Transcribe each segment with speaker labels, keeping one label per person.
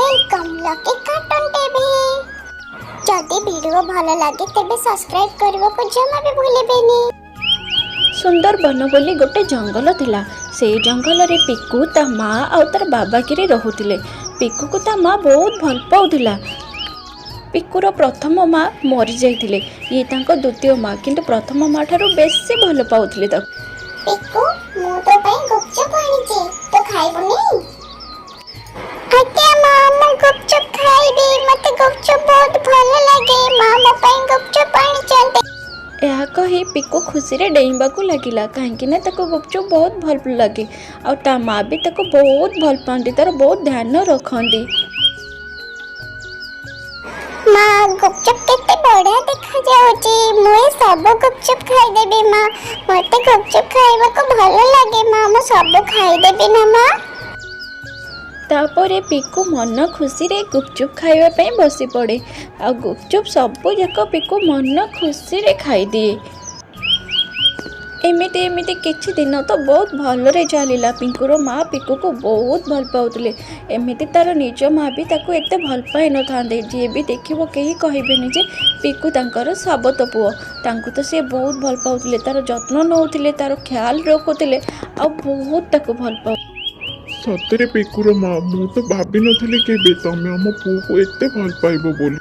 Speaker 1: Welcome lucky cartoon TV. जदि video भल लगे तेबे सब्सक्राइब करने को जमा भी भूलिबेनी।
Speaker 2: सुंदर बन बोली गोटे जंगल थिला। से जंगल रे पिकू ता माँ आउ तार बाबा किरी रहुतिले। पिकू को ता माँ बहुत भल पाउथिला। पिकुर प्रथम माँ मरी जाइथिले। ये तांको द्वितीय माँ किंतु प्रथम माँ ठारू बेसी भल पाउथिले ताको।
Speaker 1: पिकू मु तो पई गुपचुप आनिचे तो खाइबुनी। आज्ञा माँ मैं गुपचुप खाइबी। मते गुपचुप बहुत भल लागे। माँ मो पई गुपचुप आनिचंते।
Speaker 2: यह कही पिकू खुशी रे डेइबाकू लागिला काहेकि ना ताको गुपचुप बहुत भल लगे और ता माँ भी ताको बहुत भल पाती तार बहुत ध्यान रखती।
Speaker 1: माँ गुपचुप केते बढ़िया देखा जाउची। मुए सब गुपचुप खाई देबी माँ। मते गुपचुप खाइबा को भल लागे माँ। मो सब खाई देबी ना माँ।
Speaker 2: तापरे पिकू मन खुशी रे गुपचुप खाइबा पई बसी पड़े आ गुपचुप सबु जाक पिकू मन खुशी रे खाई दिए। एमिति एमिति किछि दिन तो बहुत भलरे चलिला। पिंकुर माँ पिकू को बहुत भल पाउतले। एमिति तार निज माँ भी ताको एते भल पाई न थांदे। जे भी देखिबो केही कहिबेनी जे पिकू तांकर साबत पुओ। तांको तो से बहुत भल पाउतले, तार जत्न नउतले, तार ख्याल रखुतले आ बहुत ताको भल पाउ।
Speaker 3: सतरे पिकुर माँ मु तो भाभी नथिली केबे तमे हम पुओ को एते भल पाइबो बोली।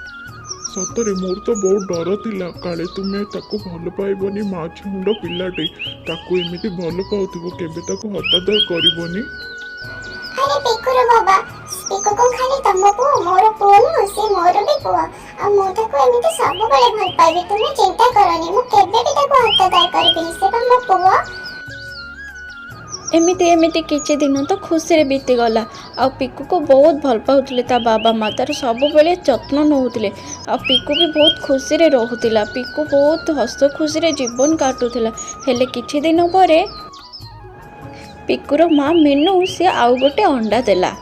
Speaker 3: सतरे मोर तो बहुत डर थिला काले तुमे ताको भल पाइबोनी। माँ छुंड पिलाटे ताको एमिति भल पाउथिबो केबे ताको हतादर करिबोनी।
Speaker 1: अरे पिकुर बाबा पिकू को खाली तम पुओ मोर पुओ नु से मोर भी पुओ आ मो ताको एमिति सब बळे भल पाइबी। तुमे चिंता करनी मु केबे भी ताको हतादर करबिनी। से बा मो पुओ।
Speaker 2: एमिति एमिति किछि दिन तो खुशी रे बीती गला आ पिकू को बहुत भल पाउतले। ता बाबा माँ तार सब बेले जत्न नउतले आ पिकू भी बहुत खुशी रे रहुतिला। पिकू बहुत हस खुशी रे जीवन काटुतिला। हेले किछि दिन परे पिकुर माँ मीनू से आउ गोटे अंडा देला।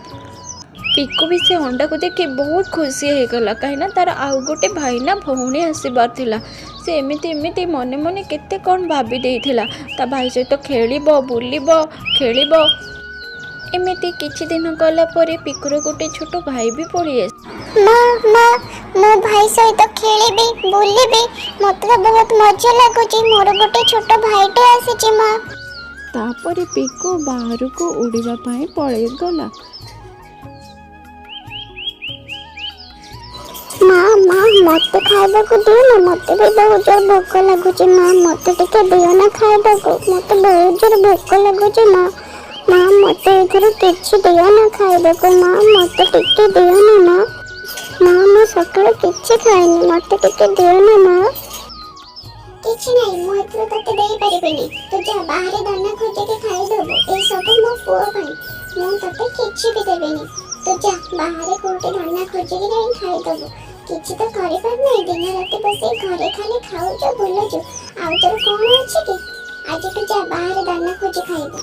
Speaker 2: पिकू भी से अंडा को देखि बहुत खुशी हो गला कहीं तार आउ गोटे भाई ना भौणी आसबार थिला। से एमिति एमिति मने मने केते कौन भाभी देइथिला। ता भाई सहित खेलिबो बुलिबो खेलिबो। एमिति किछि दिन गला परे पिकुर गोटे छोट भाई भी पड़ी आस।
Speaker 1: माँ माँ मो भाई सहित खेलिबी बुलिबी मते बहुत मजा लागुची। मोर गोटे छोट भाईटे आसीची माँ।
Speaker 2: तापरे पिकू बाहर को उड़ीबा पाई पळे गला।
Speaker 1: माँ माँ मते खाइबा को दियो ना। मते भी बहुत जोर भूख लागुची माँ। मते टिके दियो ना खाइबा को। मते बहुत जोर भूख लागुची माँ। माँ मते इधर किछि दियो ना खाइबा को। माँ मते टिके दियो ना माँ। माँ मैं सकाळे किछि खाइनी मते टिके दियो ना माँ। किछि नहीं मु एथरो तते देई परिबेनी। तो जा बाहर दाना खोजे के खाइ देबो। ए सब मो पुओ भाई मु तते किछि भी देबेनी। तो जा बाहर कोटे दाना खोजे के जाई खाइ देबो। किछि तो करि पार नै। दिन रात बसे घरे खाली खाउजो बुलजो। आउ तोर कोन अछि कि आज तू जा बाहर दाना खोजे खाइबो।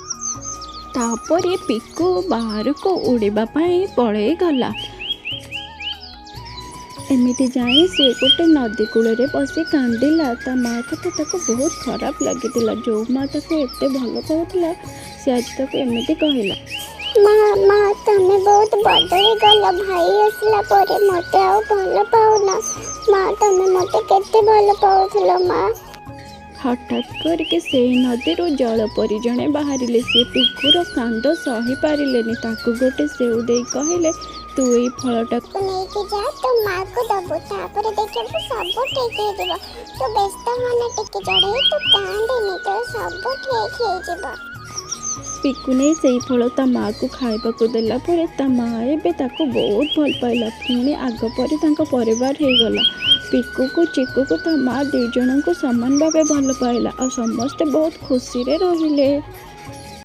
Speaker 2: तापरे पिकू बाहर को उड़ीबा पाई पळे गला। एमिति जाई से गोटे नदी कूल रे बसी कांदिला। ता माँ कथा ताको बहुत खराब लागितिला। जो माँ ताको एते भल पाउथिला से आज ताको एमिति कहिला।
Speaker 1: माँ माँ तमे बहुत बदली गल। भाई आसला परे मते आउ भल पाउना। माँ तमे मते केते भल पाउथलो माँ।
Speaker 2: हठात करके से नदी जल परी जणे बाहरिले। से पिकुर कांद सही पारिलेनी। ताको गोटे सेउ देई कहिले तू एई फलटा
Speaker 1: नेकी जा तो माँ को दबो। तापर देखबो सब ठीक हे जिवो। तो व्यस्त मन टिके जड़े तो कांदेनी तो सब ठीक हे जिवो।
Speaker 2: पिकू ने से फल ता माँ को खाइबा को देला परे ता माँ एबे ताको बहुत भल पाइला। पुणी आग परी तांको परिवार हे गला। पिकू को चिकू को ता माँ दुई जन को समान भावे भल पाइला और समस्ते बहुत खुशी रे रहिले।